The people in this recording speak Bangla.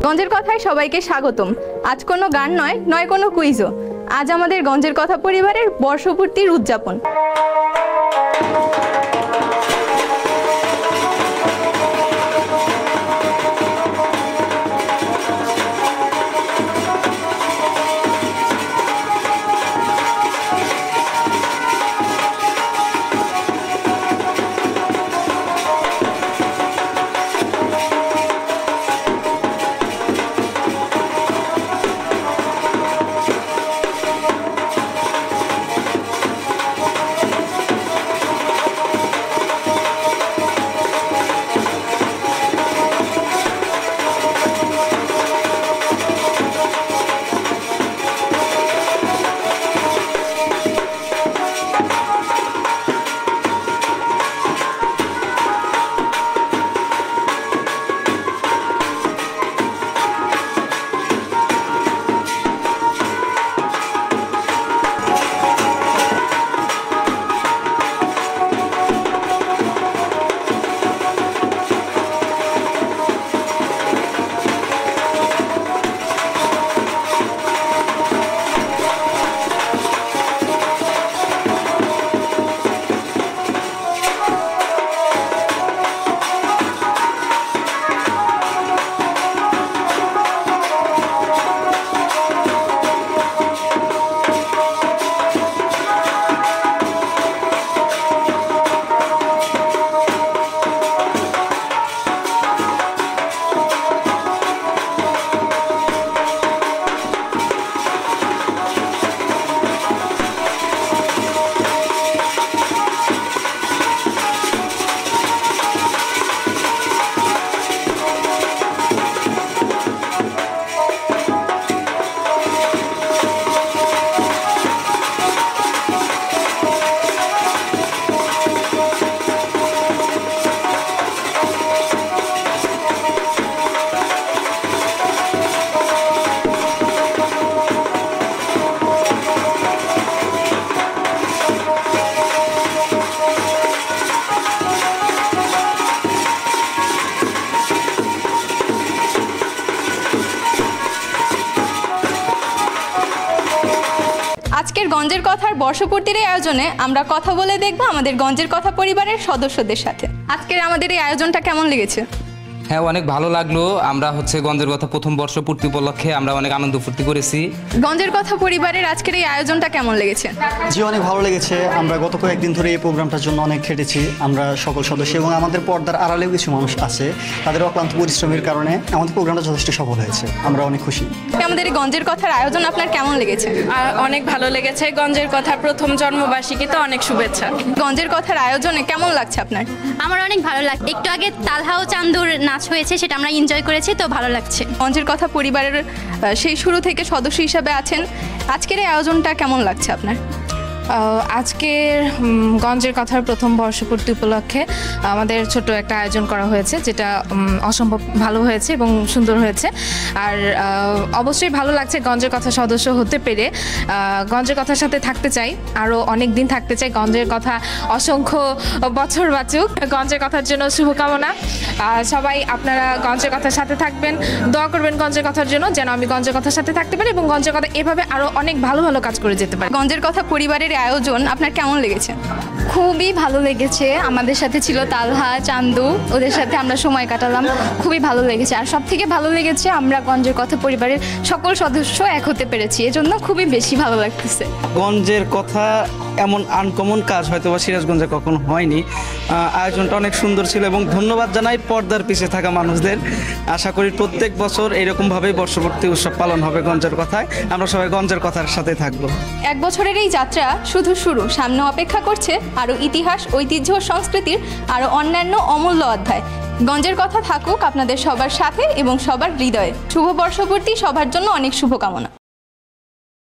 গঞ্জের কথায় সবাইকে স্বাগতম। আজ কোনো গান নয়, নয় কোনো কুইজও। আজ আমাদের গঞ্জের কথা পরিবারের বর্ষপূর্তির উদযাপন। আজকের গঞ্জের কথার বর্ষপূর্তির এই আয়োজনে আমরা কথা বলে দেখব আমাদের গঞ্জের কথা পরিবারের সদস্যদের সাথে। আজকের আমাদের এই আয়োজনটা কেমন লেগেছে? হ্যাঁ, অনেক ভালো লাগলো। আমরা গঞ্জের কথা প্রথম বর্ষপূর্তি উপলক্ষে আমরা অনেক আনন্দ ফুর্তি করেছি। গঞ্জের কথা পরিবারের আজকের এই আয়োজনটা কেমন লেগেছে? জি, অনেক ভালো লেগেছে। আমরা গত কয়েকদিন ধরে এই প্রোগ্রামটার জন্য অনেক খেটেছি। আমরা সকল সদস্য এবং আমাদের পর্দার আড়ালেও কিছু মানুষ আছে, তাদের অক্লান্ত পরিশ্রমের কারণে আমাদের প্রোগ্রামটা যথেষ্ট সফল হয়েছে। আমরা অনেক খুশি। আমাদের এই গঞ্জের কথার আয়োজন আপনার কেমন লেগেছে? অনেক ভালো লেগেছে। গঞ্জের কথা প্রথম জন্মবার্ষিকীতে অনেক শুভেচ্ছা। গঞ্জের কথার আয়োজনে কেমন লাগছে আপনার? আমার অনেক ভালো লাগছে। একটু আগে তালহা ও চান্দুর নাচ হয়েছে, সেটা আমরা এনজয় করেছি, তো ভালো লাগছে। গঞ্জের কথা পরিবারের সেই শুরু থেকে সদস্য হিসাবে আছেন, আজকের এই আয়োজনটা কেমন লাগছে আপনার? আজকের গঞ্জের কথার প্রথম বর্ষপূর্তি উপলক্ষে আমাদের ছোট একটা আয়োজন করা হয়েছে, যেটা অসম্ভব ভালো হয়েছে এবং সুন্দর হয়েছে। আর অবশ্যই ভালো লাগছে গঞ্জের কথা সদস্য হতে পেরে। গঞ্জের কথার সাথে থাকতে চাই, আরও অনেক দিন থাকতে চাই। গঞ্জের কথা অসংখ্য বছর বাঁচুক। গঞ্জের কথার জন্য শুভকামনা। সবাই আপনারা গঞ্জের কথার সাথে থাকবেন, দোয়া করবেন গঞ্জের কথার জন্য, যেন আমি গঞ্জের কথার সাথে থাকতে পারি এবং গঞ্জের কথা এভাবে আরও অনেক ভালো ভালো কাজ করে যেতে পারি। গঞ্জের কথা পরিবারের আয়োজন আপনার কেমন লেগেছে? খুবই ভালো লেগেছে। আমাদের সাথে ছিল তালহা, চান্দু, ওদের সাথে আমরা সময় কাটালাম, খুবই ভালো লেগেছে। আর সব থেকে ভালো লেগেছে আমরা গঞ্জের কথা পরিবারের সকল সদস্য এক হতে পেরেছি, এজন্য খুবই বেশি ভালো লাগতেছে। গঞ্জের কথা এমন আনকমন কাজ হয়তো বা সিরাজগঞ্জে কখনো হয়নি। আয়োজনটা অনেক সুন্দর ছিল এবং ধন্যবাদ জানাই পর্দার পিছে থাকা মানুষদের। আশা করি প্রত্যেক বছর এরকমভাবেই বর্ষপূর্তি উৎসব পালন হবে গঞ্জের কথায়। আমরা সবাই গঞ্জের কথার সাথে থাকবো। এক বছরের এই যাত্রা শুধু শুরু, সামনে অপেক্ষা করছে আরও ইতিহাস, ঐতিহ্য, সংস্কৃতির আরও অন্যান্য অমূল্য অধ্যায়। গঞ্জের কথা থাকুক আপনাদের সবার সাথে এবং সবার হৃদয়ে। শুভ বর্ষপূর্তি সবার জন্য অনেক শুভকামনা।